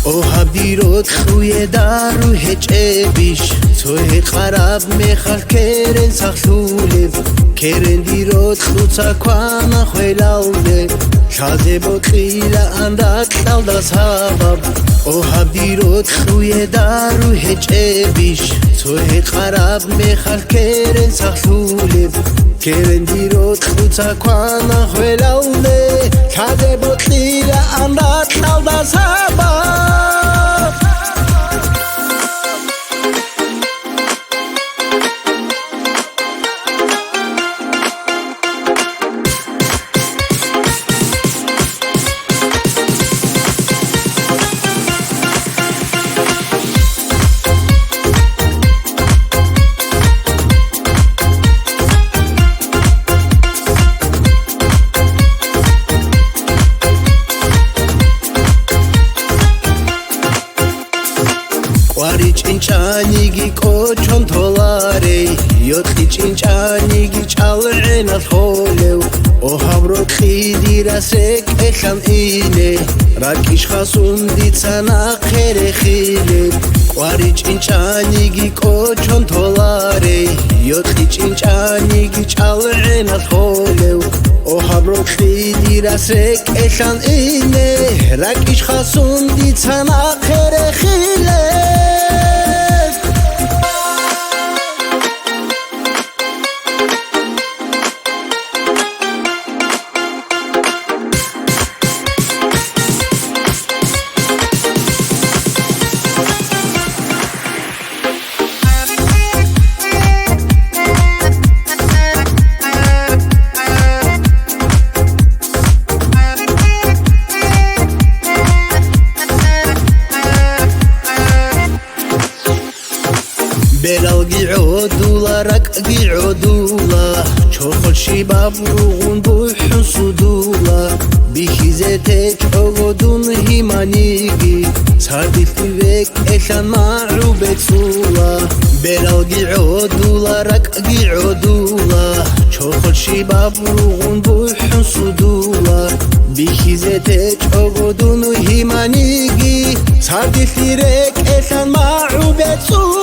ოჰაბდიროთ ხვიე და რუჰეჭებიშ ცოე ყარაბ მეხალ ქერენ სახლულებ ქერენდიროთ ხუცა ქვანა ხველაულე შადებო ყილა ანდა ყალდა საბაბ ოჰაბდიროთ ხვიე და რუჰეჭებიშ ცოე ყარაბ მეხალ ქერენ სახლულებ ქერენდიროთ ხუცა ქვანა ხველაულე შადებო ყილა ანდა ყალდა საბაბ ყვარი ჭინჭანიგი კოჩონ თოლარე იოთხი ჭინჭანიგი ჭალენას ხოლევ ოჰავრო ხიდირასე კეხან ინე რაკიშ ხასუნდი ცანა ხერე ხილე ყვარი ჭინჭანიგი კოჩონ თოლარე იოთხი ჭინჭანიგი ჭალენას ხოლევ ოჰავრო ხიდირასე კეხან ინე რაკიშ ხასუნდი ცანა ხერე ხილე بلال قعودولا رك قعودولا شوخل شباب روغون بوحن صدولا بخيزتك عودون هيمانيجي صادف بك إشان معروبك سولا بلال قعودولا رك قعودولا شوخل شباب روغون بوحن صدولا بخيزتك عودون هيمانيجي صادف بك إشان معروبك سولا